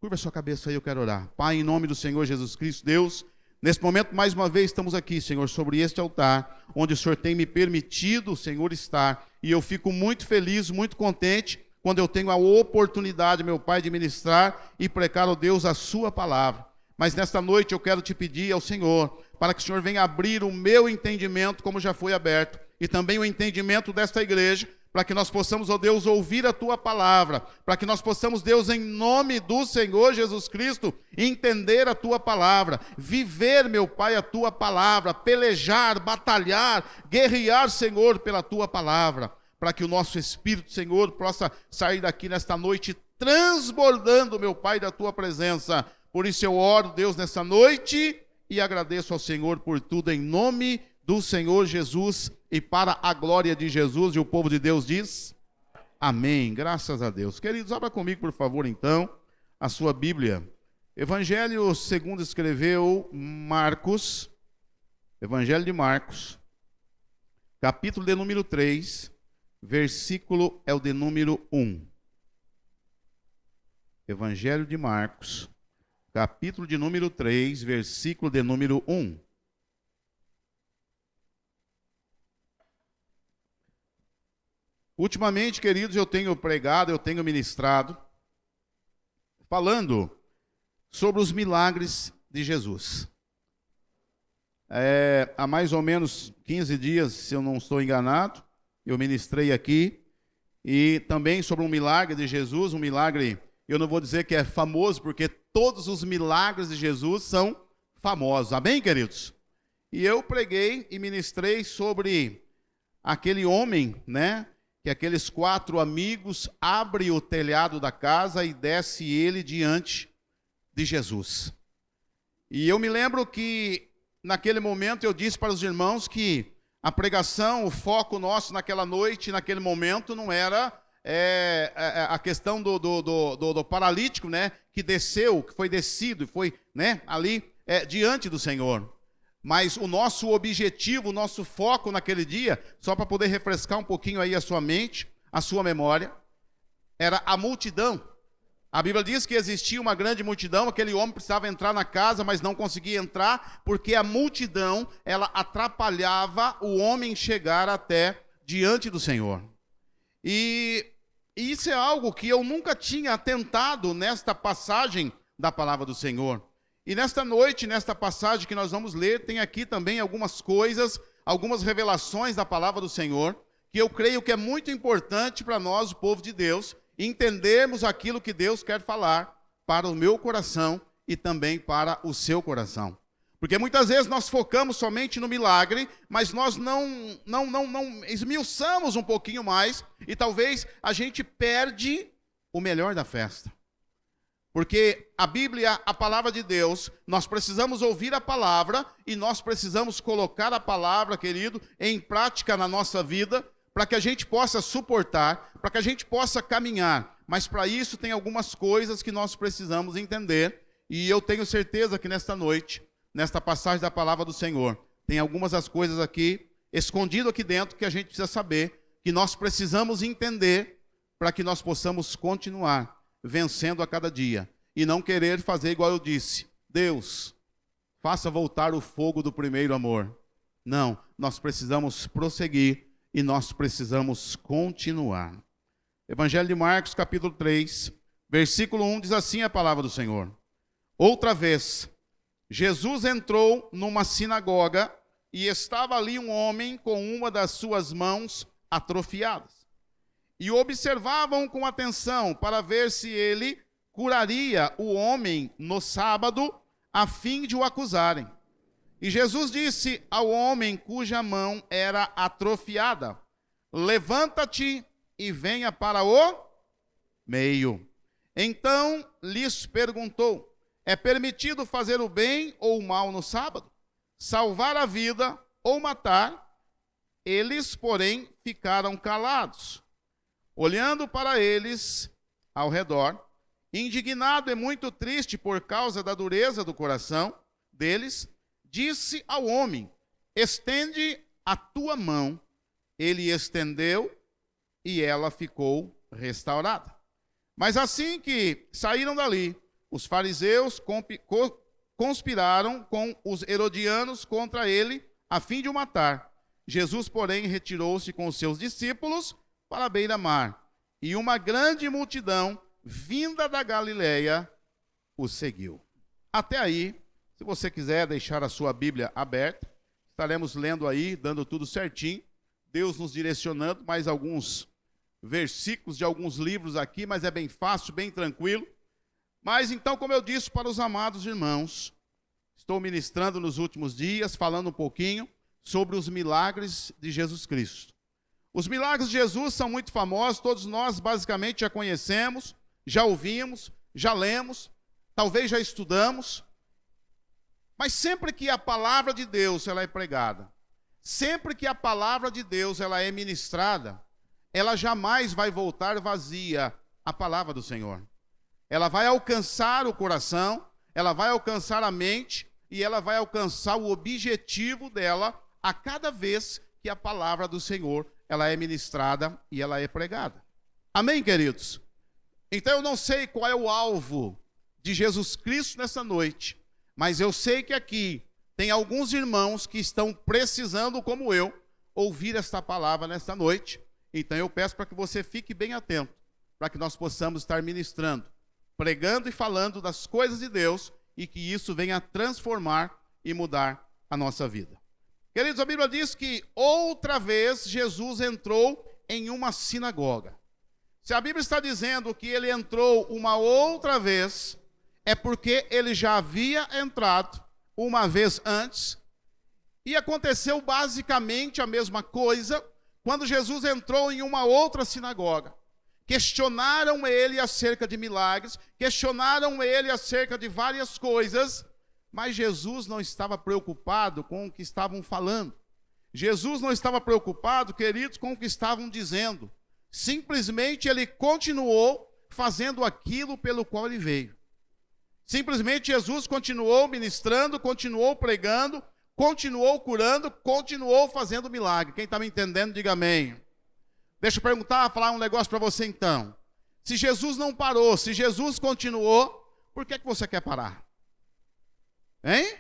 Curva a sua cabeça aí, eu quero orar. Pai, em nome do Senhor Jesus Cristo, Deus, nesse momento, mais uma vez, estamos aqui, Senhor, sobre este altar, onde o Senhor tem me permitido, Senhor, estar. E eu fico muito feliz, muito contente, quando eu tenho a oportunidade, meu Pai, de ministrar e pregar, ó Deus, a sua palavra. Mas nesta noite eu quero te pedir ao Senhor, para que o Senhor venha abrir o meu entendimento, como já foi aberto, e também o entendimento desta igreja, para que nós possamos, ó Deus, ouvir a Tua palavra, para que nós possamos, Deus, em nome do Senhor Jesus Cristo, entender a Tua palavra, viver, meu Pai, a Tua palavra, pelejar, batalhar, guerrear, Senhor, pela Tua palavra, para que o nosso Espírito, Senhor, possa sair daqui nesta noite transbordando, meu Pai, da Tua presença. Por isso eu oro, Deus, nessa noite e agradeço ao Senhor por tudo em nome do Senhor Jesus e para a glória de Jesus. E o povo de Deus diz amém, graças a Deus. Queridos, abra comigo, por favor, então, a sua Bíblia. Evangelho segundo escreveu Marcos, Evangelho de Marcos, capítulo de número 3, versículo é o de número 1. Evangelho de Marcos, capítulo de número 3, versículo de número 1. Ultimamente, queridos, eu tenho pregado, eu tenho ministrado, falando sobre os milagres de Jesus. Há mais ou menos 15 dias, se eu não estou enganado, eu ministrei aqui, e também sobre um milagre de Jesus, um milagre, eu não vou dizer que é famoso, porque todos os milagres de Jesus são famosos, amém, queridos? E eu preguei e ministrei sobre aquele homem, né, que aqueles 4 amigos abrem o telhado da casa e desce ele diante de Jesus. E eu me lembro que, naquele momento, eu disse para os irmãos que a pregação, o foco nosso naquela noite, naquele momento, não era a questão do paralítico, né, que desceu, que foi descido e foi, né, ali diante do Senhor. Mas o nosso objetivo, o nosso foco naquele dia, só para poder refrescar um pouquinho aí a sua mente, a sua memória, era a multidão. A Bíblia diz que existia uma grande multidão, aquele homem precisava entrar na casa, mas não conseguia entrar, porque a multidão, ela atrapalhava o homem chegar até diante do Senhor. E isso é algo que eu nunca tinha atentado nesta passagem da palavra do Senhor. E nesta noite, nesta passagem que nós vamos ler, tem aqui também algumas coisas, algumas revelações da palavra do Senhor, que eu creio que é muito importante para nós, o povo de Deus, entendermos aquilo que Deus quer falar para o meu coração e também para o seu coração. Porque muitas vezes nós focamos somente no milagre, mas nós não esmiuçamos um pouquinho mais e talvez a gente perde o melhor da festa. Porque a Bíblia, a palavra de Deus, nós precisamos ouvir a palavra e nós precisamos colocar a palavra, querido, em prática na nossa vida, para que a gente possa suportar, para que a gente possa caminhar. Mas para isso tem algumas coisas que nós precisamos entender, e eu tenho certeza que nesta noite, nesta passagem da palavra do Senhor, tem algumas das coisas aqui, escondido aqui dentro, que a gente precisa saber, que nós precisamos entender, para que nós possamos continuar vencendo a cada dia, e não querer fazer igual eu disse, Deus, faça voltar o fogo do primeiro amor. Não, nós precisamos prosseguir, e nós precisamos continuar. Evangelho de Marcos, capítulo 3, versículo 1, diz assim a palavra do Senhor. Outra vez, Jesus entrou numa sinagoga, e estava ali um homem com uma das suas mãos atrofiadas. E observavam com atenção para ver se ele curaria o homem no sábado, a fim de o acusarem. E Jesus disse ao homem cuja mão era atrofiada, levanta-te e venha para o meio. Então lhes perguntou, é permitido fazer o bem ou o mal no sábado? Salvar a vida ou matar? Eles, porém, ficaram calados. Olhando para eles ao redor, indignado e muito triste por causa da dureza do coração deles, disse ao homem, estende a tua mão. Ele estendeu e ela ficou restaurada. Mas assim que saíram dali, os fariseus conspiraram com os herodianos contra ele, a fim de o matar. Jesus, porém, retirou-se com os seus discípulos para a beira-mar, e uma grande multidão, vinda da Galileia, o seguiu. Até aí, se você quiser deixar a sua Bíblia aberta, estaremos lendo aí, dando tudo certinho, Deus nos direcionando, mais alguns versículos de alguns livros aqui, mas é bem fácil, bem tranquilo. Mas então, como eu disse para os amados irmãos, estou ministrando nos últimos dias, falando um pouquinho sobre os milagres de Jesus Cristo. Os milagres de Jesus são muito famosos, todos nós basicamente já conhecemos, já ouvimos, já lemos, talvez já estudamos. Mas sempre que a palavra de Deus ela é pregada, sempre que a palavra de Deus ela é ministrada, ela jamais vai voltar vazia a palavra do Senhor. Ela vai alcançar o coração, ela vai alcançar a mente e ela vai alcançar o objetivo dela a cada vez que a palavra do Senhor ela é ministrada e ela é pregada. Amém, queridos? Então eu não sei qual é o alvo de Jesus Cristo nessa noite, mas eu sei que aqui tem alguns irmãos que estão precisando, como eu, ouvir esta palavra nesta noite. Então eu peço para que você fique bem atento, para que nós possamos estar ministrando, pregando e falando das coisas de Deus e que isso venha transformar e mudar a nossa vida. Queridos, a Bíblia diz que outra vez Jesus entrou em uma sinagoga. Se a Bíblia está dizendo que ele entrou uma outra vez, é porque ele já havia entrado uma vez antes, e aconteceu basicamente a mesma coisa quando Jesus entrou em uma outra sinagoga. Questionaram ele acerca de milagres, questionaram ele acerca de várias coisas, mas Jesus não estava preocupado com o que estavam falando. Jesus não estava preocupado, queridos, com o que estavam dizendo. Simplesmente ele continuou fazendo aquilo pelo qual ele veio. Simplesmente Jesus continuou ministrando, continuou pregando, continuou curando, continuou fazendo milagre. Quem está me entendendo, diga amém. Deixa eu falar um negócio para você então. Se Jesus não parou, se Jesus continuou, por que você quer parar? Hein?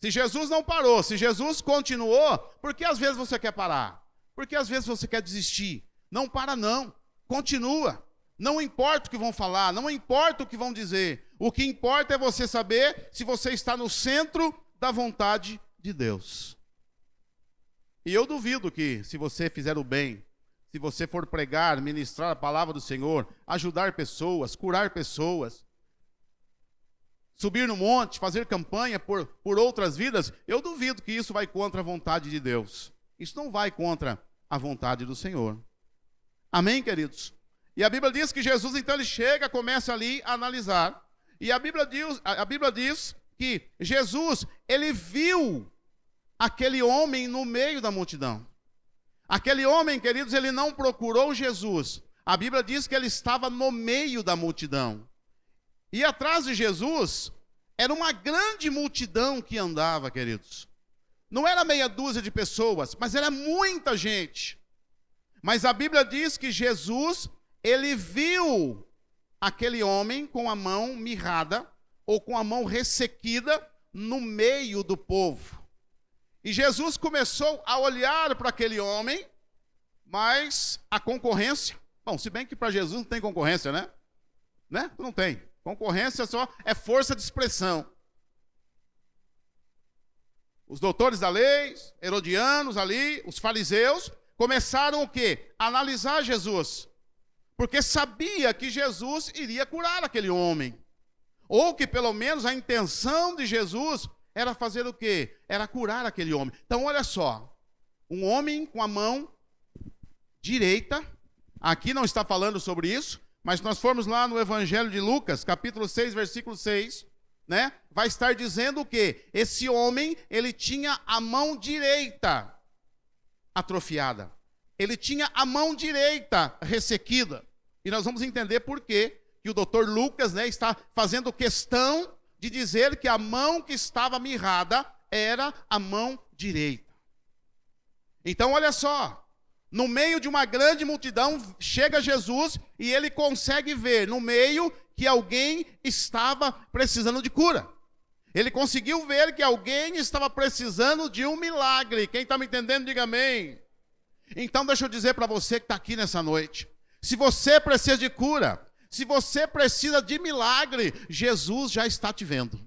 Se Jesus não parou, se Jesus continuou, por que às vezes você quer parar? Porque às vezes você quer desistir. Não para não, continua. Não importa o que vão falar, não importa o que vão dizer. O que importa é você saber se você está no centro da vontade de Deus. E eu duvido que, se você fizer o bem, se você for pregar, ministrar a palavra do Senhor, ajudar pessoas, curar pessoas, subir no monte, fazer campanha por outras vidas, eu duvido que isso vai contra a vontade de Deus. Isso não vai contra a vontade do Senhor. Amém, queridos? E a Bíblia diz que Jesus, então, ele chega, começa ali a analisar. E a Bíblia diz que Jesus, ele viu aquele homem no meio da multidão. Aquele homem, queridos, ele não procurou Jesus. A Bíblia diz que ele estava no meio da multidão. E atrás de Jesus, era uma grande multidão que andava, queridos. Não era meia dúzia de pessoas, mas era muita gente. Mas a Bíblia diz que Jesus, ele viu aquele homem com a mão mirrada, ou com a mão ressequida, no meio do povo. E Jesus começou a olhar para aquele homem, mas a concorrência, bom, se bem que para Jesus não tem concorrência, né? Não tem. Concorrência só é força de expressão. Os doutores da lei, herodianos ali, os fariseus, começaram o quê? A analisar Jesus. Porque sabia que Jesus iria curar aquele homem. Ou que pelo menos a intenção de Jesus era fazer o quê? Era curar aquele homem. Então olha só, um homem com a mão direita, aqui não está falando sobre isso, mas nós formos lá no Evangelho de Lucas, capítulo 6, versículo 6, né? Vai estar dizendo o quê? Esse homem, ele tinha a mão direita atrofiada. Ele tinha a mão direita ressequida. E nós vamos entender por quê que o doutor Lucas, né, está fazendo questão de dizer que a mão que estava mirrada era a mão direita. Então, olha só, no meio de uma grande multidão, chega Jesus e ele consegue ver no meio que alguém estava precisando de cura. Ele conseguiu ver que alguém estava precisando de um milagre. Quem está me entendendo, diga amém. Então deixa eu dizer para você que está aqui nessa noite. Se você precisa de cura, se você precisa de milagre, Jesus já está te vendo.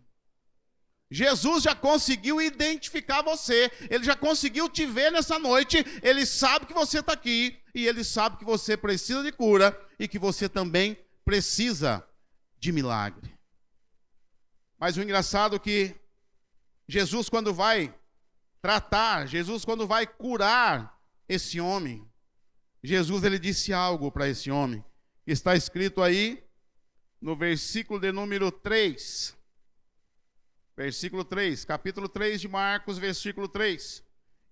Jesus já conseguiu identificar você. Ele já conseguiu te ver nessa noite. Ele sabe que você está aqui. E ele sabe que você precisa de cura. E que você também precisa de milagre. Mas o engraçado é que Jesus, quando vai tratar, Jesus, quando vai curar esse homem, Jesus, ele disse algo para esse homem. Está escrito aí no versículo de número 3. Versículo 3, capítulo 3 de Marcos, versículo 3.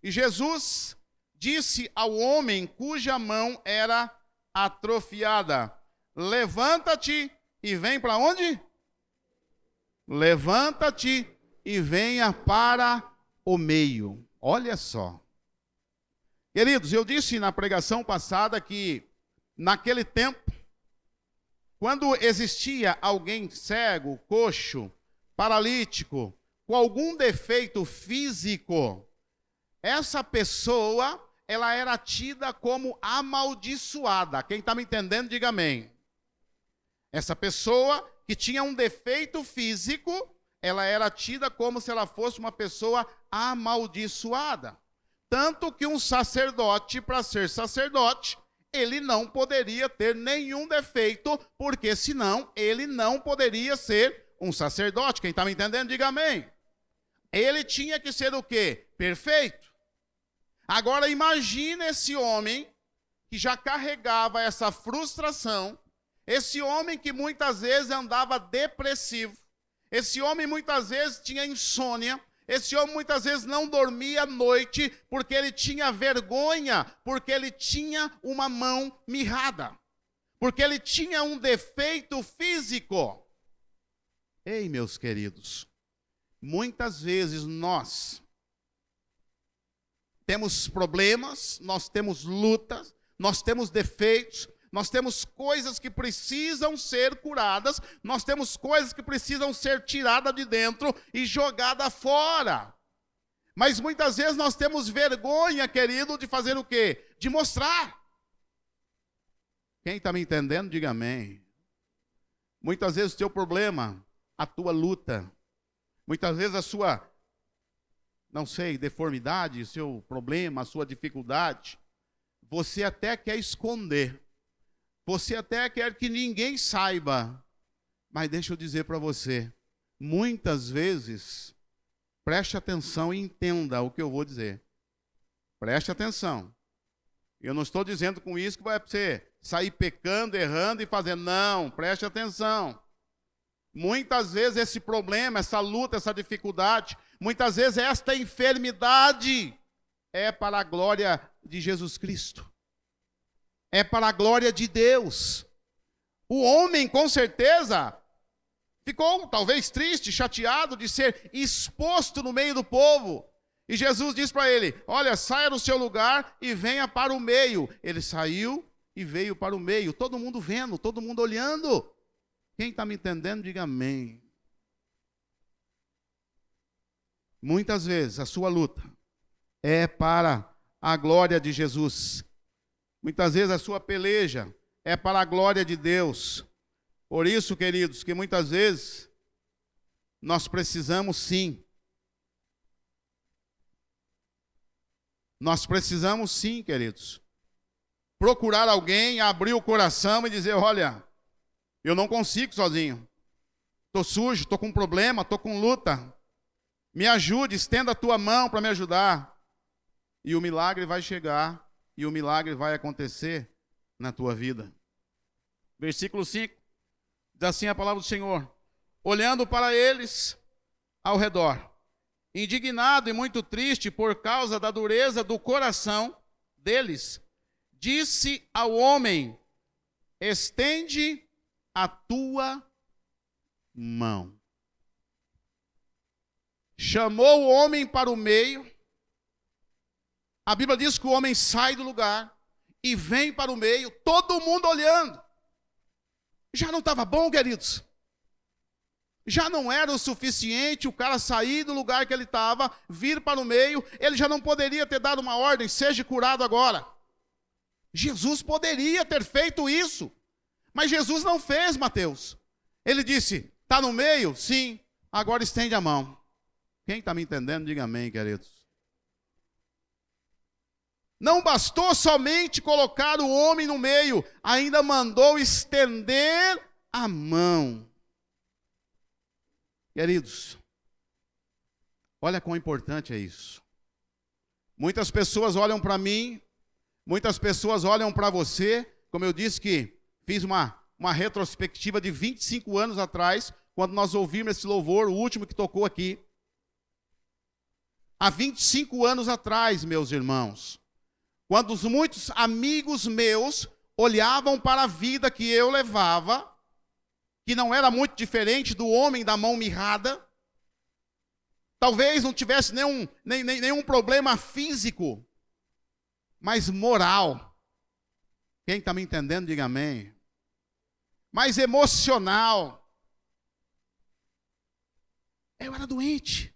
E Jesus disse ao homem cuja mão era atrofiada: levanta-te e vem para onde? Levanta-te e venha para o meio. Olha só. Queridos, eu disse na pregação passada que naquele tempo, quando existia alguém cego, coxo, paralítico, com algum defeito físico, essa pessoa, ela era tida como amaldiçoada. Quem está me entendendo, diga amém. Essa pessoa que tinha um defeito físico, ela era tida como se ela fosse uma pessoa amaldiçoada. Tanto que um sacerdote, para ser sacerdote, ele não poderia ter nenhum defeito, porque senão ele não poderia ser um sacerdote. Quem está me entendendo, diga amém. Ele tinha que ser o quê? Perfeito. Agora imagine esse homem que já carregava essa frustração, esse homem que muitas vezes andava depressivo, esse homem muitas vezes tinha insônia, esse homem muitas vezes não dormia à noite porque ele tinha vergonha, porque ele tinha uma mão mirrada, porque ele tinha um defeito físico. Ei, meus queridos, muitas vezes nós temos problemas, nós temos lutas, nós temos defeitos, nós temos coisas que precisam ser curadas, nós temos coisas que precisam ser tiradas de dentro e jogadas fora. Mas muitas vezes nós temos vergonha, querido, de fazer o quê? De mostrar. Quem está me entendendo, diga amém. Muitas vezes o teu problema, a tua luta, muitas vezes a sua, não sei, deformidade, o seu problema, a sua dificuldade, você até quer esconder. Você até quer que ninguém saiba, mas deixa eu dizer para você, muitas vezes, preste atenção e entenda o que eu vou dizer. Preste atenção. Eu não estou dizendo com isso que vai você sair pecando, errando e fazendo. Não, preste atenção. Muitas vezes esse problema, essa luta, essa dificuldade, muitas vezes esta enfermidade é para a glória de Jesus Cristo. É para a glória de Deus. O homem, com certeza, ficou talvez triste, chateado de ser exposto no meio do povo. E Jesus disse para ele: olha, saia do seu lugar e venha para o meio. Ele saiu e veio para o meio. Todo mundo vendo, todo mundo olhando. Quem está me entendendo, diga amém. Muitas vezes a sua luta é para a glória de Jesus. Muitas vezes a sua peleja é para a glória de Deus. Por isso, queridos, que muitas vezes nós precisamos sim. Nós precisamos sim, queridos, procurar alguém, abrir o coração e dizer: olha, eu não consigo sozinho. Estou sujo, estou com problema, estou com luta. Me ajude, estenda a tua mão para me ajudar. E o milagre vai chegar. E o milagre vai acontecer na tua vida. Versículo 5, diz assim a palavra do Senhor: olhando para eles ao redor, indignado e muito triste por causa da dureza do coração deles, disse ao homem: estende a tua mão. Chamou o homem para o meio. A Bíblia diz que o homem sai do lugar e vem para o meio, todo mundo olhando. Já não estava bom, queridos? Já não era o suficiente o cara sair do lugar que ele estava, vir para o meio, ele já não poderia ter dado uma ordem, seja curado agora. Jesus poderia ter feito isso, mas Jesus não fez, Mateus. Ele disse, está no meio? Sim, agora estende a mão. Quem está me entendendo, diga amém, queridos. Não bastou somente colocar o homem no meio, ainda mandou estender a mão. Queridos, olha quão importante é isso. Muitas pessoas olham para mim, muitas pessoas olham para você, como eu disse que fiz uma retrospectiva de 25 anos atrás, quando nós ouvimos esse louvor, o último que tocou aqui. Há 25 anos atrás, meus irmãos, quando muitos amigos meus olhavam para a vida que eu levava, que não era muito diferente do homem da mão mirrada, talvez não tivesse nenhum problema físico, mas moral. Quem está me entendendo, diga amém. Mas emocional. Eu era doente.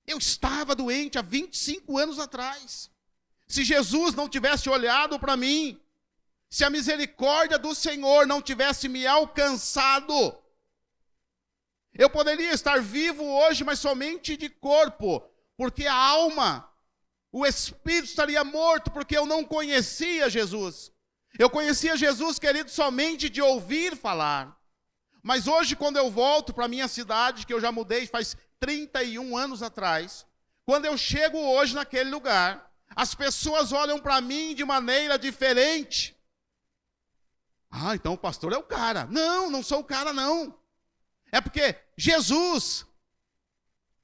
Eu estava doente há 25 anos atrás. Se Jesus não tivesse olhado para mim, se a misericórdia do Senhor não tivesse me alcançado, eu poderia estar vivo hoje, mas somente de corpo, porque a alma, o espírito estaria morto, porque eu não conhecia Jesus. Eu conhecia Jesus, querido, somente de ouvir falar. Mas hoje, quando eu volto para a minha cidade, que eu já mudei faz 31 anos atrás, quando eu chego hoje naquele lugar, as pessoas olham para mim de maneira diferente. Ah, então o pastor é o cara. Não, não sou o cara, não. É porque Jesus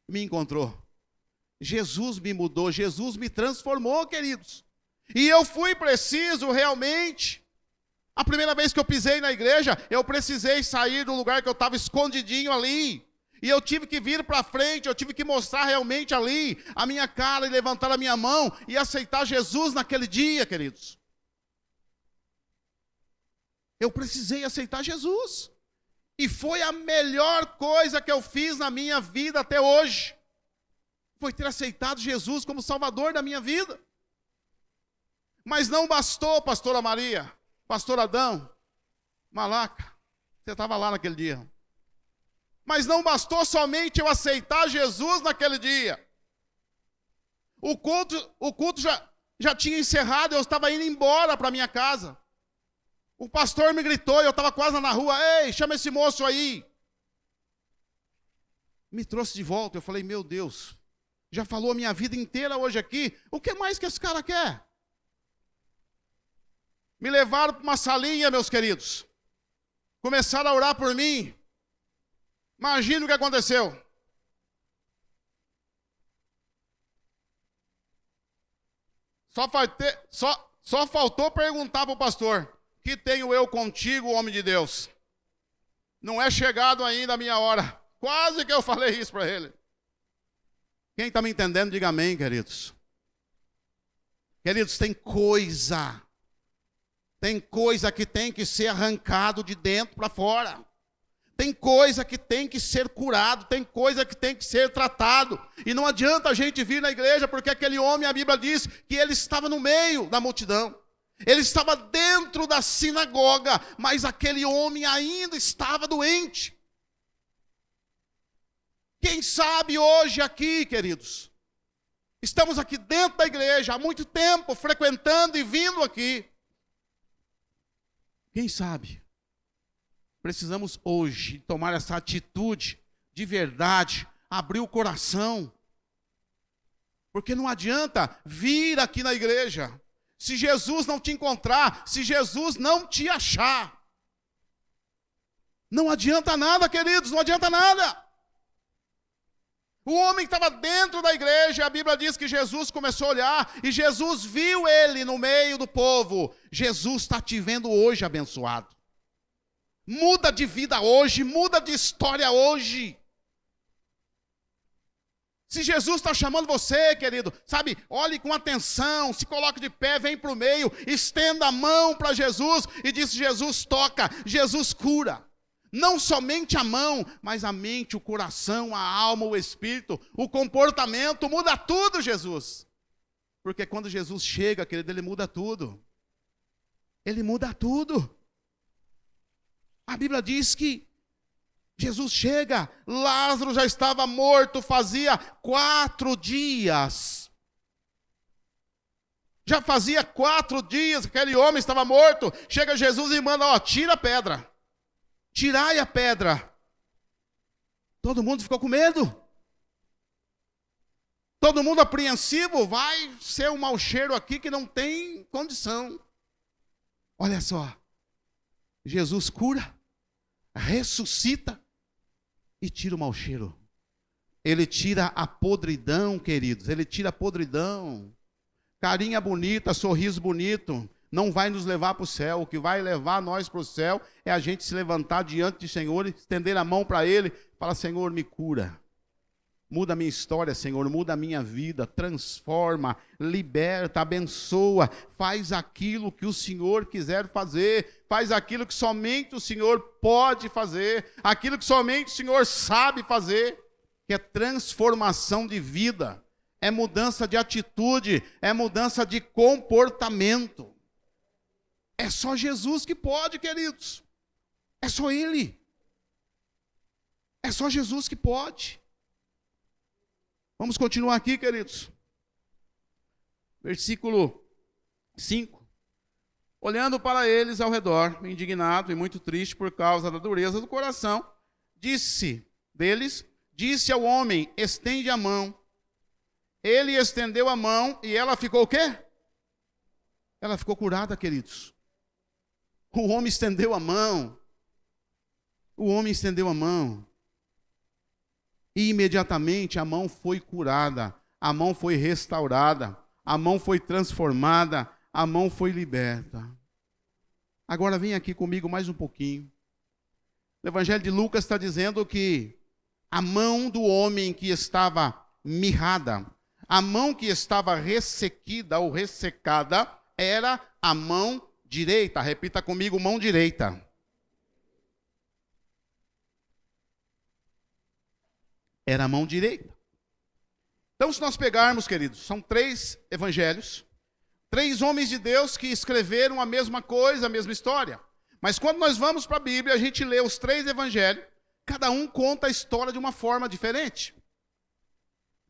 me encontrou. Jesus me mudou, Jesus me transformou, queridos. E eu fui preciso realmente. A primeira vez que eu pisei na igreja, eu precisei sair do lugar que eu estava escondidinho ali. E eu tive que vir para frente, eu tive que mostrar realmente ali a minha cara e levantar a minha mão e aceitar Jesus naquele dia, queridos. Eu precisei aceitar Jesus. E foi a melhor coisa que eu fiz na minha vida até hoje. Foi ter aceitado Jesus como Salvador da minha vida. Mas não bastou, pastora Maria, pastor Adão, Malaca, você estava lá naquele dia. Mas não bastou somente eu aceitar Jesus naquele dia. O culto já tinha encerrado, eu estava indo embora para minha casa. O pastor me gritou, eu estava quase na rua, ei, chama esse moço aí. Me trouxe de volta, eu falei, meu Deus, já falou a minha vida inteira hoje aqui, o que mais que esse cara quer? Me levaram para uma salinha, meus queridos. Começaram a orar por mim. Imagina o que aconteceu. Só faltou perguntar para o pastor, que tenho eu contigo, homem de Deus? Não é chegado ainda a minha hora. Quase que eu falei isso para ele. Quem está me entendendo, diga amém, queridos. Queridos, tem coisa que tem que ser arrancado de dentro para fora. Tem coisa que tem que ser curado, tem coisa que tem que ser tratado. E não adianta a gente vir na igreja, porque aquele homem, a Bíblia diz que ele estava no meio da multidão. Ele estava dentro da sinagoga, mas aquele homem ainda estava doente. Quem sabe hoje aqui, queridos, estamos aqui dentro da igreja há muito tempo, frequentando e vindo aqui. Quem sabe? Precisamos hoje tomar essa atitude de verdade, abrir o coração. Porque não adianta vir aqui na igreja, se Jesus não te encontrar, se Jesus não te achar. Não adianta nada, queridos, não adianta nada. O homem estava dentro da igreja, a Bíblia diz que Jesus começou a olhar, e Jesus viu ele no meio do povo. Jesus está te vendo hoje abençoado. Muda de vida hoje, muda de história hoje. Se Jesus está chamando você, querido, sabe, olhe com atenção, se coloque de pé, vem para o meio, estenda a mão para Jesus e diz: Jesus toca, Jesus cura. Não somente a mão, mas a mente, o coração, a alma, o espírito, o comportamento, muda tudo, Jesus. Porque quando Jesus chega, querido, ele muda tudo. Ele muda tudo. A Bíblia diz que Jesus chega, Lázaro já estava morto, fazia 4 dias. Já fazia 4 dias que aquele homem estava morto. Chega Jesus e manda, tira a pedra. Tirai a pedra. Todo mundo ficou com medo. Todo mundo apreensivo. Vai ser um mau cheiro aqui que não tem condição. Olha só. Jesus cura, ressuscita e tira o mau cheiro. Ele tira a podridão, queridos. Ele tira a podridão. Carinha bonita, sorriso bonito, não vai nos levar para o céu. O que vai levar nós para o céu é a gente se levantar diante do Senhor, estender a mão para Ele, falar: Senhor, me cura. Muda a minha história, Senhor, muda a minha vida, transforma, liberta, abençoa, faz aquilo que o Senhor quiser fazer, faz aquilo que somente o Senhor pode fazer, aquilo que somente o Senhor sabe fazer, que é transformação de vida, é mudança de atitude, é mudança de comportamento. É só Jesus que pode, queridos, é só Ele, é só Jesus que pode. Vamos continuar aqui, queridos. Versículo 5. Olhando para eles ao redor, indignado e muito triste por causa da dureza do coração, disse ao homem: estende a mão. Ele estendeu a mão e ela ficou o quê? Ela ficou curada, queridos. O homem estendeu a mão. O homem estendeu a mão. E imediatamente a mão foi curada, a mão foi restaurada, a mão foi transformada, a mão foi liberta. Agora vem aqui comigo mais um pouquinho. O Evangelho de Lucas está dizendo que a mão do homem que estava mirrada, a mão que estava ressequida ou ressecada, era a mão direita. Repita comigo: mão direita. Era a mão direita. Então, se nós pegarmos, queridos, são 3 evangelhos, 3 homens de Deus que escreveram a mesma coisa, a mesma história. Mas quando nós vamos para a Bíblia, a gente lê os 3 evangelhos, cada um conta a história de uma forma diferente.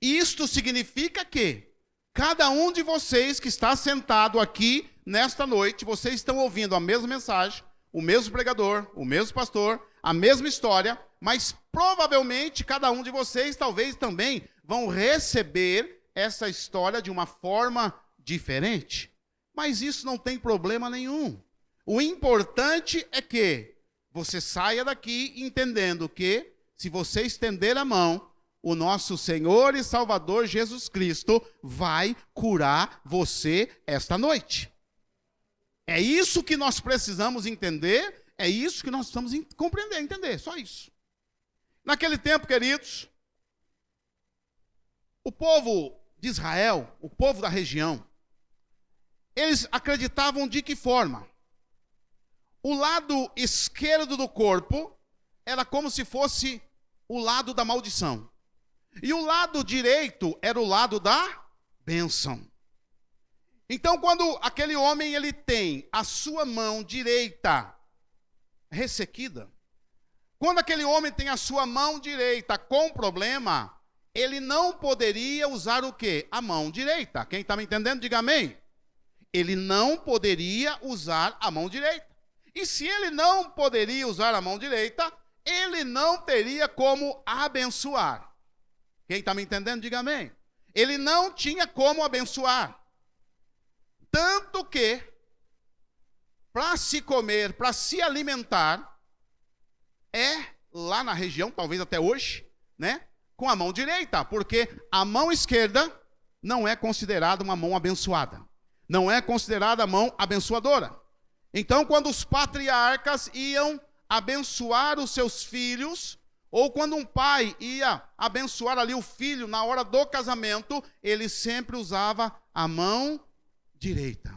Isto significa que cada um de vocês que está sentado aqui nesta noite, vocês estão ouvindo a mesma mensagem, o mesmo pregador, o mesmo pastor, a mesma história, mas provavelmente cada um de vocês talvez também vão receber essa história de uma forma diferente. Mas isso não tem problema nenhum. O importante é que você saia daqui entendendo que, se você estender a mão, o nosso Senhor e Salvador Jesus Cristo vai curar você esta noite. É isso que nós precisamos entender, é isso que nós precisamos compreender, entender, só isso. Naquele tempo, queridos, o povo de Israel, o povo da região, eles acreditavam de que forma? O lado esquerdo do corpo era como se fosse o lado da maldição. E o lado direito era o lado da bênção. Então, quando aquele homem ele tem a sua mão direita ressequida, quando aquele homem tem a sua mão direita com problema, ele não poderia usar o quê? A mão direita. Quem está me entendendo, diga amém. Ele não poderia usar a mão direita. E se ele não poderia usar a mão direita, ele não teria como abençoar. Quem está me entendendo, diga amém. Ele não tinha como abençoar. Tanto que, para se comer, para se alimentar, lá na região, talvez até hoje, né, com a mão direita, porque a mão esquerda não é considerada uma mão abençoada, não é considerada a mão abençoadora. Então, quando os patriarcas iam abençoar os seus filhos, Ou quando um pai ia abençoar ali o filho na hora do casamento, ele sempre usava a mão direita.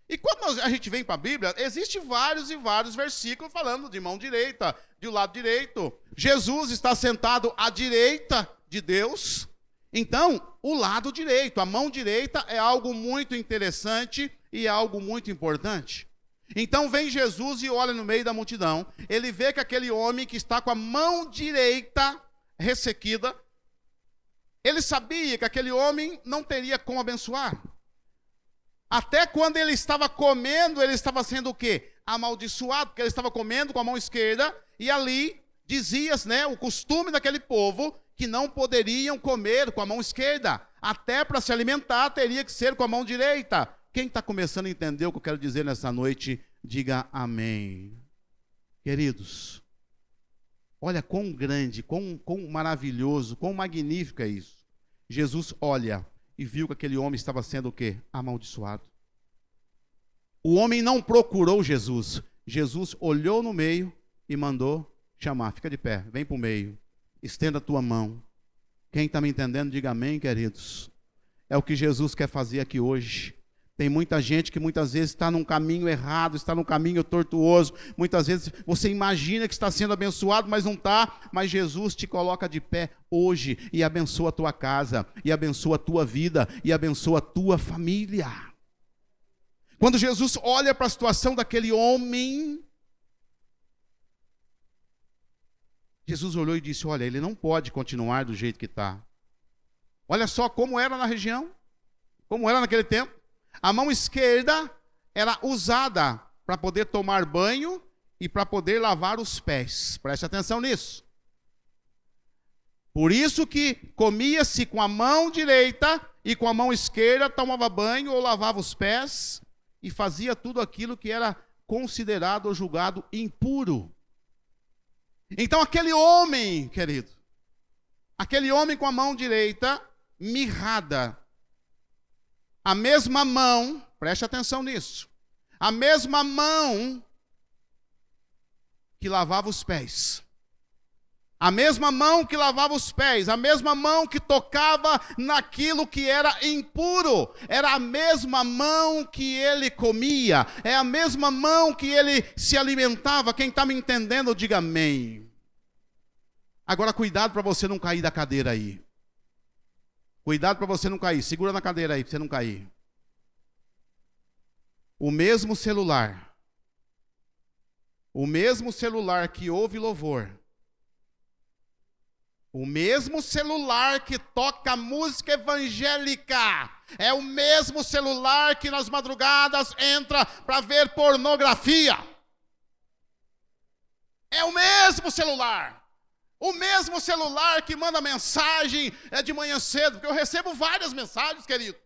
E quando a gente vem para a Bíblia, existem vários e vários versículos falando de mão direita, de lado direito. Jesus está sentado à direita de Deus. Então, o lado direito, a mão direita é algo muito interessante e é algo muito importante. Então vem Jesus e olha no meio da multidão. Ele vê que aquele homem que está com a mão direita ressequida, ele sabia que aquele homem não teria como abençoar. Até quando ele estava comendo, ele estava sendo o quê? Amaldiçoado, porque ele estava comendo com a mão esquerda, e ali dizia-se, né, o costume daquele povo, que não poderiam comer com a mão esquerda. Até para se alimentar, teria que ser com a mão direita. Quem está começando a entender o que eu quero dizer nessa noite, diga amém. Queridos, olha quão grande, quão maravilhoso, quão magnífico é isso. Jesus olha e viu que aquele homem estava sendo o quê? Amaldiçoado. O homem não procurou Jesus. Jesus olhou no meio e mandou chamar. Fica de pé, vem para o meio. Estenda a tua mão. Quem está me entendendo, diga amém, queridos. É o que Jesus quer fazer aqui hoje. Tem muita gente que muitas vezes está num caminho errado, está num caminho tortuoso. Muitas vezes você imagina que está sendo abençoado, mas não está. Mas Jesus te coloca de pé hoje e abençoa a tua casa, e abençoa a tua vida, e abençoa a tua família. Quando Jesus olha para a situação daquele homem, Jesus olhou e disse, olha, ele não pode continuar do jeito que está. Olha só como era na região, como era naquele tempo. A mão esquerda era usada para poder tomar banho e para poder lavar os pés. Preste atenção nisso. Por isso que comia-se com a mão direita e com a mão esquerda tomava banho ou lavava os pés e fazia tudo aquilo que era considerado ou julgado impuro. Então aquele homem, querido, aquele homem com a mão direita mirrada, a mesma mão, preste atenção nisso, a mesma mão que lavava os pés, a mesma mão que lavava os pés, a mesma mão que tocava naquilo que era impuro, era a mesma mão que ele comia, é a mesma mão que ele se alimentava. Quem está me entendendo, diga amém. Agora cuidado para você não cair da cadeira aí. Cuidado para você não cair. Segura na cadeira aí para você não cair. O mesmo celular que ouve louvor, o mesmo celular que toca música evangélica, é o mesmo celular que nas madrugadas entra para ver pornografia. É o mesmo celular. O mesmo celular que manda mensagem de manhã cedo, porque eu recebo várias mensagens, querido.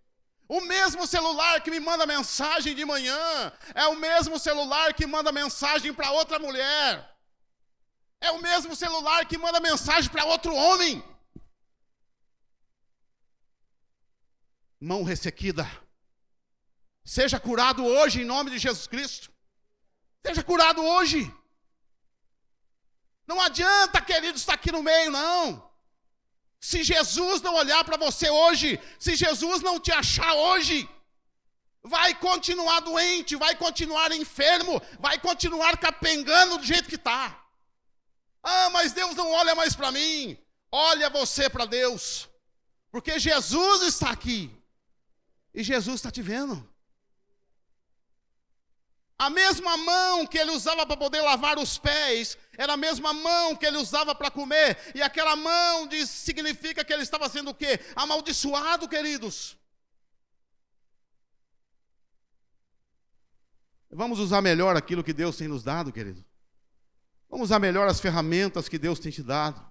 O mesmo celular que me manda mensagem de manhã é o mesmo celular que manda mensagem para outra mulher. É o mesmo celular que manda mensagem para outro homem. Mão ressequida. Seja curado hoje em nome de Jesus Cristo. Seja curado hoje. Não adianta, querido, estar aqui no meio, não. Se Jesus não olhar para você hoje, se Jesus não te achar hoje, vai continuar doente, vai continuar enfermo, vai continuar capengando do jeito que está. Ah, mas Deus não olha mais para mim. Olha você para Deus, porque Jesus está aqui e Jesus está te vendo. A mesma mão que ele usava para poder lavar os pés, era a mesma mão que ele usava para comer, e aquela mão significa que ele estava sendo o quê? Amaldiçoado, queridos. Vamos usar melhor aquilo que Deus tem nos dado, querido. Vamos usar melhor as ferramentas que Deus tem te dado.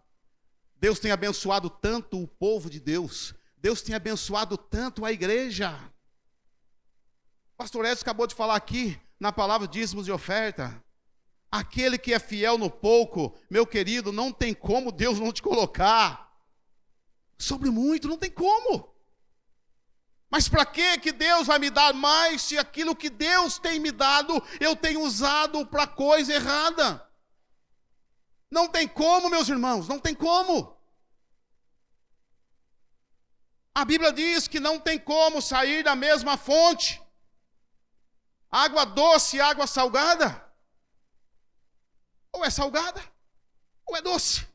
Deus tem abençoado tanto o povo de Deus. Deus tem abençoado tanto a igreja. O pastor Edson acabou de falar aqui, na palavra dízimos e oferta. Aquele que é fiel no pouco, meu querido, não tem como Deus não te colocar sobre muito, não tem como. Mas para que Deus vai me dar mais se aquilo que Deus tem me dado, eu tenho usado para coisa errada? Não tem como, meus irmãos, não tem como. A Bíblia diz que não tem como sair da mesma fonte. Água doce e água salgada. Ou é salgada, ou é doce.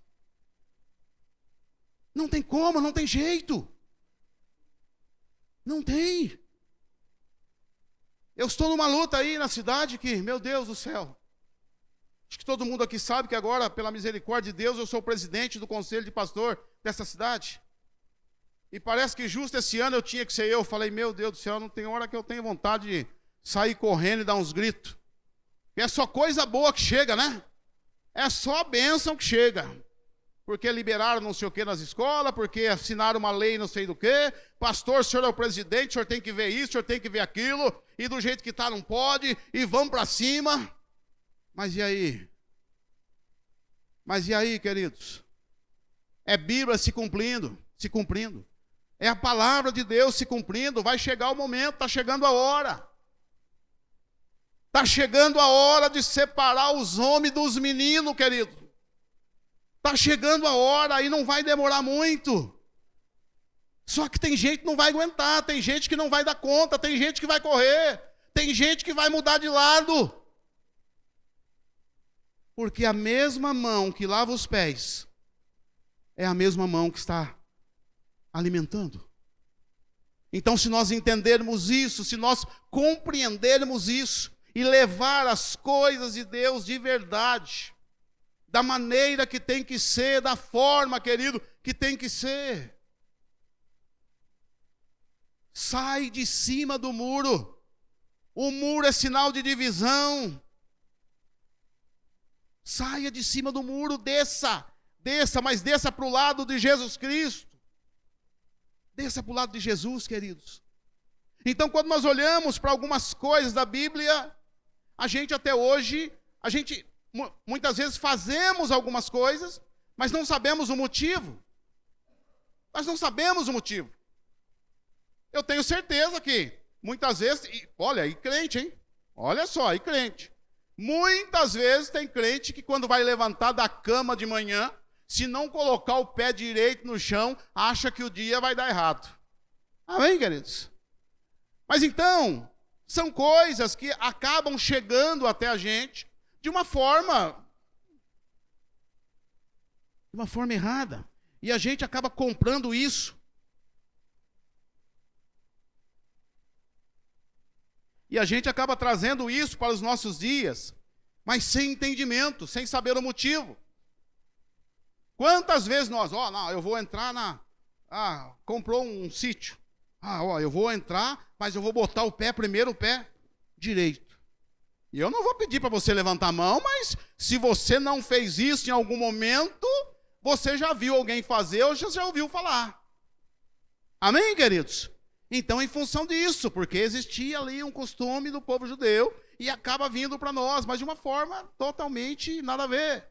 Não tem como, não tem jeito. Não tem. Eu estou numa luta aí na cidade que, meu Deus do céu. Acho que todo mundo aqui sabe que agora, pela misericórdia de Deus, eu sou o presidente do conselho de pastor dessa cidade. E parece que justo esse ano eu tinha que ser eu. Falei, meu Deus do céu, não tem hora que eu tenho vontade de sair correndo e dar uns gritos. E é só coisa boa que chega, né? É só bênção que chega. Porque liberaram não sei o que nas escolas, porque assinaram uma lei não sei do que. Pastor, o senhor é o presidente, o senhor tem que ver isso, o senhor tem que ver aquilo. E do jeito que está não pode, e vamos para cima. Mas e aí? Mas e aí, queridos? É Bíblia se cumprindo, se cumprindo. É a palavra de Deus se cumprindo. Vai chegar o momento, está chegando a hora. Está chegando a hora de separar os homens dos meninos, querido. Está chegando a hora e não vai demorar muito. Só que tem gente que não vai aguentar, tem gente que não vai dar conta, tem gente que vai correr, tem gente que vai mudar de lado. Porque a mesma mão que lava os pés é a mesma mão que está alimentando. Então, se nós entendermos isso, se nós compreendermos isso e levar as coisas de Deus de verdade, da maneira que tem que ser, da forma, querido, que tem que ser. Sai de cima do muro. O muro é sinal de divisão. Saia de cima do muro, desça, mas desça para o lado de Jesus Cristo. Desça para o lado de Jesus, queridos. Então, quando nós olhamos para algumas coisas da Bíblia, a gente até hoje, muitas vezes fazemos algumas coisas, mas não sabemos o motivo. Nós não sabemos o motivo. Eu tenho certeza que, muitas vezes, olha, e crente, hein? Olha só, e crente. Muitas vezes tem crente que quando vai levantar da cama de manhã, se não colocar o pé direito no chão, acha que o dia vai dar errado. Amém, queridos? Mas então, são coisas que acabam chegando até a gente de uma forma errada. E a gente acaba comprando isso. E a gente acaba trazendo isso para os nossos dias, mas sem entendimento, sem saber o motivo. Quantas vezes nós, eu vou entrar comprou um sítio. Eu vou entrar, mas eu vou botar o pé primeiro, o pé direito. E eu não vou pedir para você levantar a mão, mas se você não fez isso em algum momento, você já viu alguém fazer ou já ouviu falar. Amém, queridos? Então, em função disso, porque existia ali um costume do povo judeu e acaba vindo para nós, mas de uma forma totalmente nada a ver.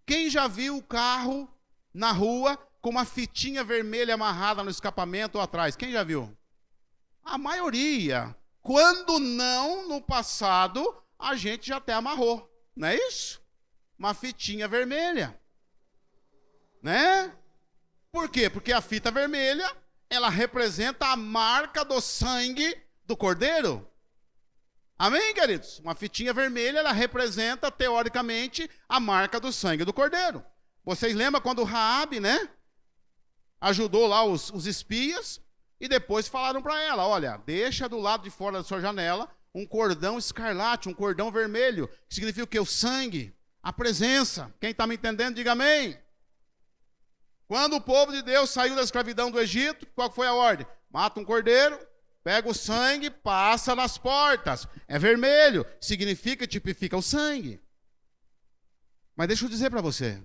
Quem já viu o carro na rua com uma fitinha vermelha amarrada no escapamento ou atrás? Quem já viu? A maioria. Quando não, no passado, a gente já até amarrou. Não é isso? Uma fitinha vermelha. Né? Por quê? Porque a fita vermelha, ela representa a marca do sangue do cordeiro. Amém, queridos? Uma fitinha vermelha, ela representa, teoricamente, a marca do sangue do cordeiro. Vocês lembram quando Raabe, né? Ajudou lá os espias e depois falaram para ela, olha, deixa do lado de fora da sua janela um cordão escarlate, um cordão vermelho, que significa o quê? O sangue, a presença. Quem está me entendendo, diga amém. Quando o povo de Deus saiu da escravidão do Egito, qual foi a ordem? Mata um cordeiro, pega o sangue, passa nas portas. É vermelho, significa, tipifica o sangue. Mas deixa eu dizer para você,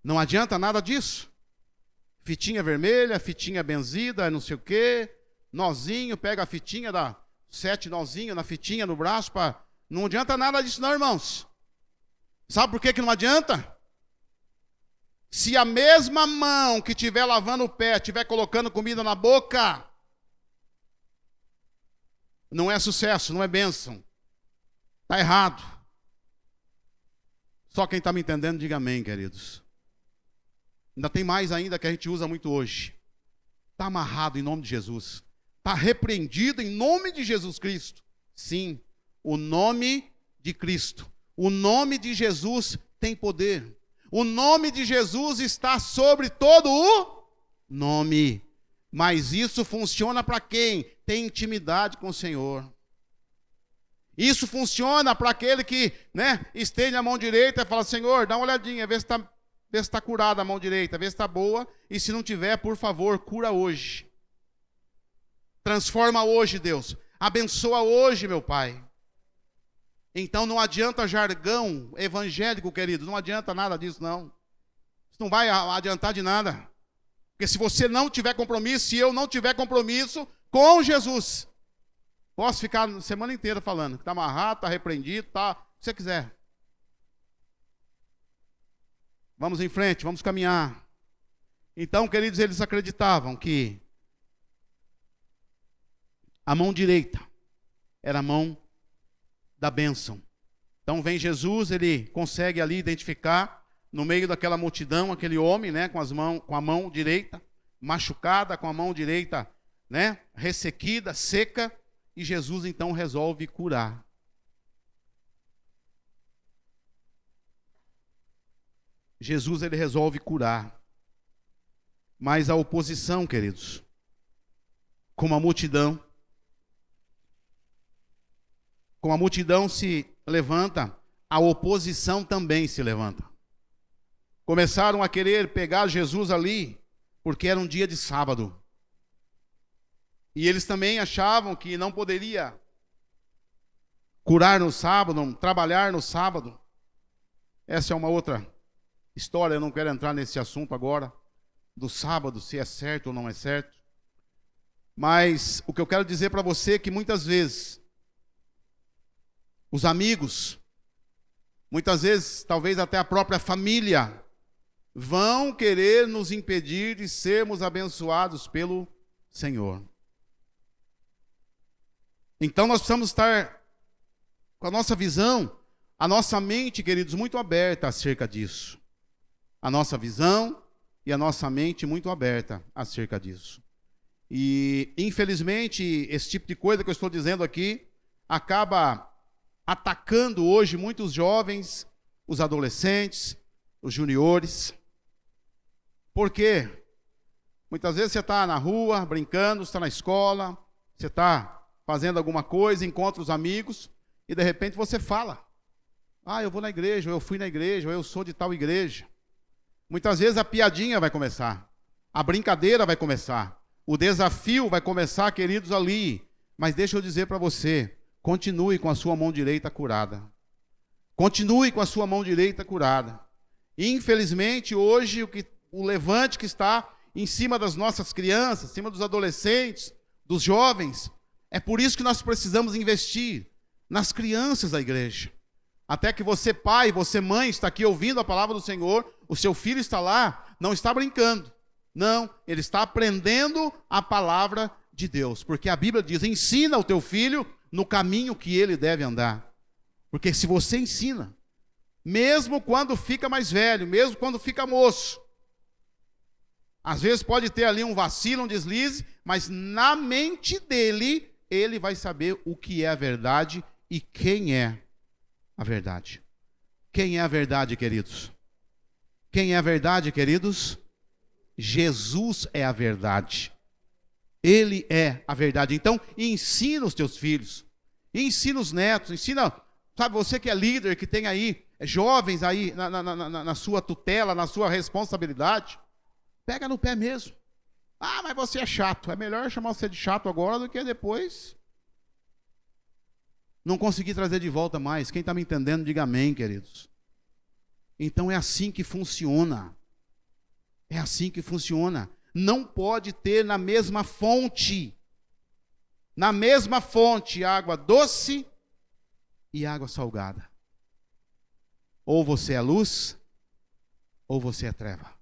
não adianta nada disso. Fitinha vermelha, fitinha benzida, não sei o quê, nozinho, pega a fitinha, dá 7 nozinhos na fitinha no braço, não adianta nada disso não, irmãos. Sabe por que não adianta? Se a mesma mão que estiver lavando o pé, estiver colocando comida na boca, não é sucesso, não é bênção. Está errado. Só quem está me entendendo, diga amém, queridos. Ainda tem mais ainda que a gente usa muito hoje. Está amarrado em nome de Jesus. Está repreendido em nome de Jesus Cristo. Sim, o nome de Cristo. O nome de Jesus tem poder. O nome de Jesus está sobre todo o nome. Mas isso funciona para quem tem intimidade com o Senhor. Isso funciona para aquele que, estende a mão direita e fala: Senhor, dá uma olhadinha, vê se está curada a mão direita, vê se está boa. E se não tiver, por favor, cura hoje. Transforma hoje, Deus. Abençoa hoje, meu Pai. Então não adianta jargão evangélico, querido. Não adianta nada disso, não. Isso não vai adiantar de nada. Porque se você não tiver compromisso, se eu não tiver compromisso com Jesus, posso ficar a semana inteira falando que está amarrado, está repreendido, está o que você quiser. Vamos em frente, vamos caminhar. Então, queridos, eles acreditavam que a mão direita era a mão da bênção. Então vem Jesus, ele consegue ali identificar no meio daquela multidão aquele homem, com a mão direita machucada, com a mão direita, ressequida, seca, e Jesus então resolve curar. Jesus, ele resolve curar. Mas a oposição, queridos, como a multidão se levanta, a oposição também se levanta. Começaram a querer pegar Jesus ali, porque era um dia de sábado. E eles também achavam que não poderia curar no sábado, trabalhar no sábado. Essa é uma outra história, eu não quero entrar nesse assunto agora, do sábado, se é certo ou não é certo. Mas o que eu quero dizer para você é que muitas vezes os amigos, muitas vezes, talvez até a própria família, vão querer nos impedir de sermos abençoados pelo Senhor. Então nós precisamos estar com a nossa visão, a nossa mente, queridos, muito aberta acerca disso. A nossa visão e a nossa mente muito aberta acerca disso. E, infelizmente, esse tipo de coisa que eu estou dizendo aqui acaba atacando hoje muitos jovens, os adolescentes, os juniores. Por quê? Muitas vezes você está na rua, brincando, você está na escola, você está fazendo alguma coisa, encontra os amigos, e de repente você fala: eu vou na igreja, ou eu fui na igreja, ou eu sou de tal igreja. Muitas vezes a piadinha vai começar, a brincadeira vai começar, o desafio vai começar, queridos, ali. Mas deixa eu dizer para você, continue com a sua mão direita curada. Continue com a sua mão direita curada. Infelizmente, hoje, o levante que está em cima das nossas crianças, em cima dos adolescentes, dos jovens, é por isso que nós precisamos investir nas crianças da igreja. Até que você, pai, você, mãe, está aqui ouvindo a palavra do Senhor, o seu filho está lá, não está brincando. Não, ele está aprendendo a palavra de Deus. Porque a Bíblia diz: ensina o teu filho no caminho que ele deve andar. Porque se você ensina, mesmo quando fica mais velho, mesmo quando fica moço, às vezes pode ter ali um vacilo, um deslize, mas na mente dele, ele vai saber o que é a verdade e quem é a verdade. Quem é a verdade, queridos? Quem é a verdade, queridos? Jesus é a verdade. Ele é a verdade. Então, ensina os teus filhos, ensina os netos, ensina, sabe, você que é líder, que tem aí jovens aí na sua tutela, na sua responsabilidade, pega no pé mesmo. Mas você é chato. É melhor chamar você de chato agora do que depois não conseguir trazer de volta mais. Quem está me entendendo, diga amém, queridos. Então é assim que funciona. É assim que funciona. Não pode ter na mesma fonte água doce e água salgada. Ou você é luz, ou você é treva.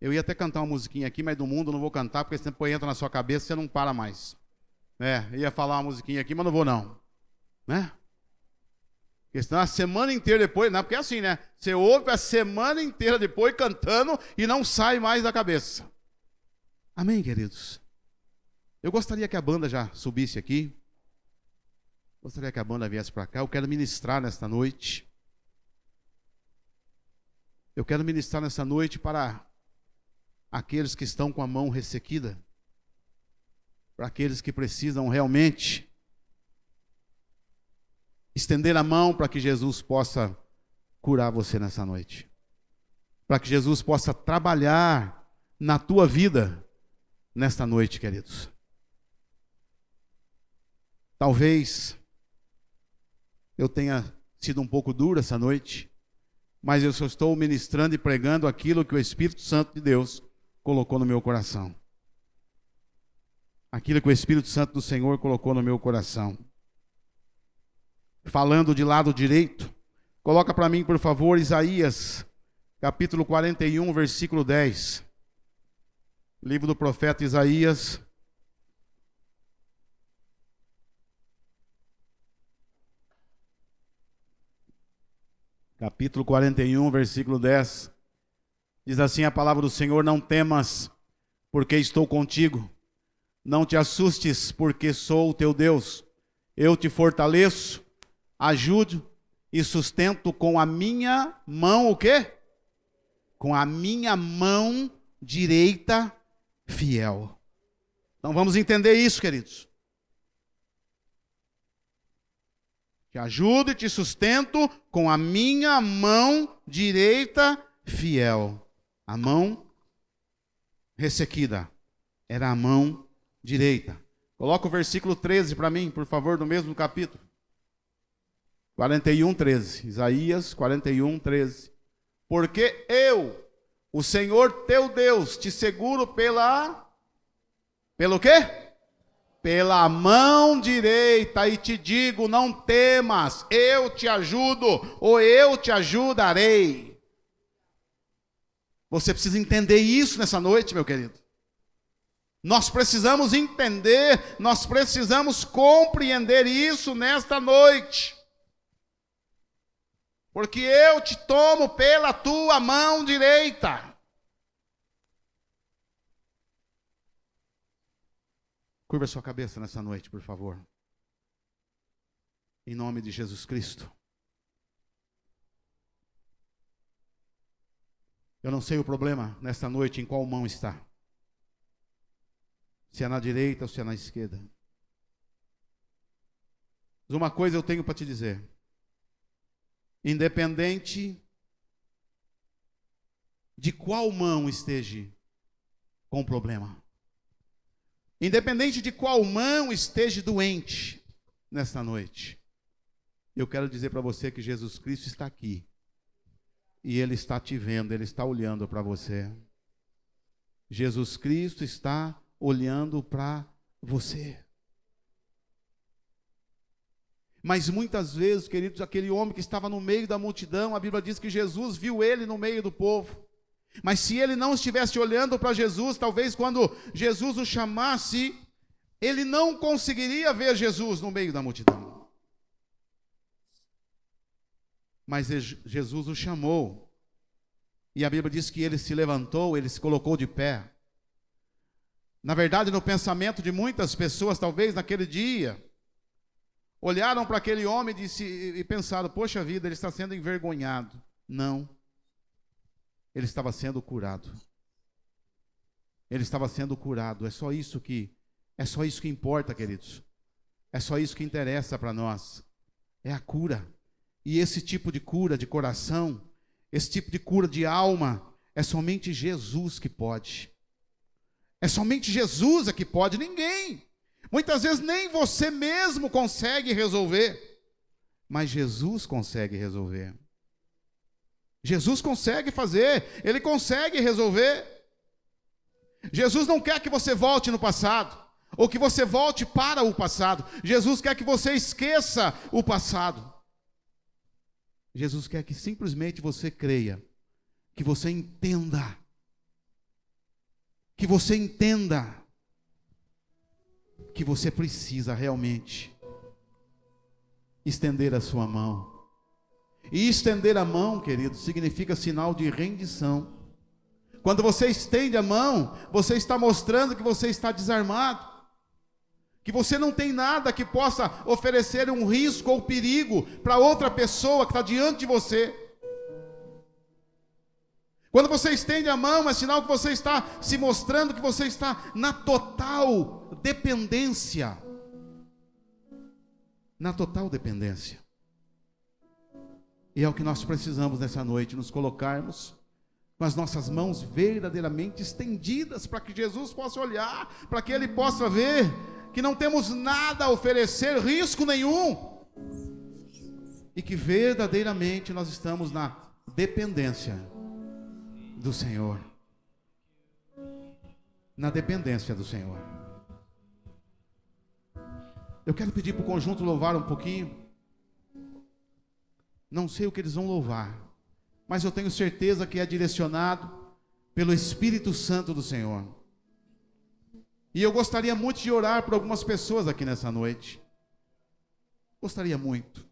Eu ia até cantar uma musiquinha aqui, mas do mundo eu não vou cantar, porque se depois entra na sua cabeça, você não para mais. Ia falar uma musiquinha aqui, mas não vou não. Porque senão a semana inteira depois, não, porque é assim, né? Você ouve a semana inteira depois cantando e não sai mais da cabeça. Amém, queridos? Eu gostaria que a banda já subisse aqui. Gostaria que a banda viesse para cá. Eu quero ministrar nesta noite. Eu quero ministrar nessa noite para aqueles que estão com a mão ressequida. Para aqueles que precisam realmente estender a mão para que Jesus possa curar você nessa noite. Para que Jesus possa trabalhar na tua vida nesta noite, queridos. Talvez eu tenha sido um pouco duro essa noite, mas eu só estou ministrando e pregando aquilo que o Espírito Santo de Deus colocou no meu coração. Aquilo que o Espírito Santo do Senhor colocou no meu coração. Falando de lado direito, coloca para mim, por favor, Isaías, capítulo 41, versículo 10. Livro do profeta Isaías. Capítulo 41, versículo 10. Diz assim a palavra do Senhor: não temas, porque estou contigo. Não te assustes, porque sou o teu Deus. Eu te fortaleço, ajudo e sustento com a minha mão, o quê? Com a minha mão direita fiel. Então vamos entender isso, queridos. Te ajudo e te sustento com a minha mão direita fiel. A mão ressequida era a mão direita. Coloca o versículo 13 para mim, por favor, do mesmo capítulo. 41, 13. Isaías 41, 13. Porque eu, o Senhor teu Deus, te seguro pelo quê? Pela mão direita e te digo, não temas, eu te ajudo, ou eu te ajudarei. Você precisa entender isso nessa noite, meu querido. Nós precisamos entender, nós precisamos compreender isso nesta noite. Porque eu te tomo pela tua mão direita. Curva a sua cabeça nessa noite, por favor. Em nome de Jesus Cristo. Eu não sei o problema nesta noite, em qual mão está. Se é na direita ou se é na esquerda. Mas uma coisa eu tenho para te dizer. Independente de qual mão esteja com o problema. Independente de qual mão esteja doente nesta noite. Eu quero dizer para você que Jesus Cristo está aqui. E Ele está te vendo, Ele está olhando para você. Jesus Cristo está olhando para você. Mas muitas vezes, queridos, aquele homem que estava no meio da multidão, a Bíblia diz que Jesus viu ele no meio do povo. Mas se ele não estivesse olhando para Jesus, talvez quando Jesus o chamasse, ele não conseguiria ver Jesus no meio da multidão. Mas Jesus o chamou. E a Bíblia diz que ele se levantou, ele se colocou de pé. Na verdade, no pensamento de muitas pessoas, talvez naquele dia, olharam para aquele homem e pensaram, poxa vida, ele está sendo envergonhado. Não. Ele estava sendo curado. Ele estava sendo curado. É só isso que importa, queridos. É só isso que interessa para nós. É a cura. E esse tipo de cura de coração, esse tipo de cura de alma, é somente Jesus que pode. É somente Jesus que pode, ninguém. Muitas vezes nem você mesmo consegue resolver, mas Jesus consegue resolver. Jesus consegue fazer, Ele consegue resolver. Jesus não quer que você volte no passado, ou que você volte para o passado. Jesus quer que você esqueça o passado. Jesus quer que simplesmente você creia, que você entenda, que você precisa realmente estender a sua mão E estender a mão, querido, significa sinal de rendição. Quando você estende a mão, você está mostrando que você está desarmado, que você não tem nada que possa oferecer um risco ou perigo para outra pessoa que está diante de você. Quando você estende a mão, é sinal que você está se mostrando que você está na total dependência. Na total dependência. E é o que nós precisamos nessa noite, nos colocarmos com as nossas mãos verdadeiramente estendidas, para que Jesus possa olhar, para que Ele possa ver que não temos nada a oferecer, risco nenhum, e que verdadeiramente nós estamos na dependência do Senhor. Na dependência do Senhor. Eu quero pedir para o conjunto louvar um pouquinho. Não sei o que eles vão louvar, mas eu tenho certeza que é direcionado pelo Espírito Santo do Senhor. E eu gostaria muito de orar por algumas pessoas aqui nessa noite. Gostaria muito.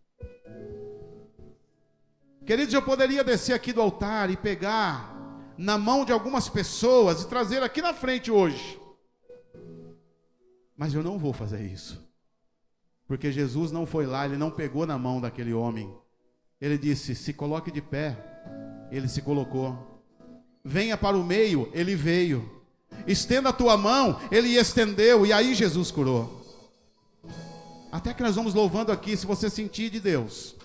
Queridos, eu poderia descer aqui do altar e pegar na mão de algumas pessoas e trazer aqui na frente hoje. Mas eu não vou fazer isso. Porque Jesus não foi lá, Ele não pegou na mão daquele homem. Ele disse, se coloque de pé. Ele se colocou. Venha para o meio, Ele veio. Estenda a tua mão, Ele estendeu. E aí Jesus curou. Até que nós vamos louvando aqui, se você sentir de Deus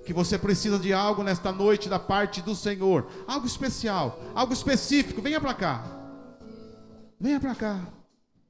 que você precisa de algo nesta noite da parte do Senhor, algo especial, algo específico, venha para cá. Venha para cá.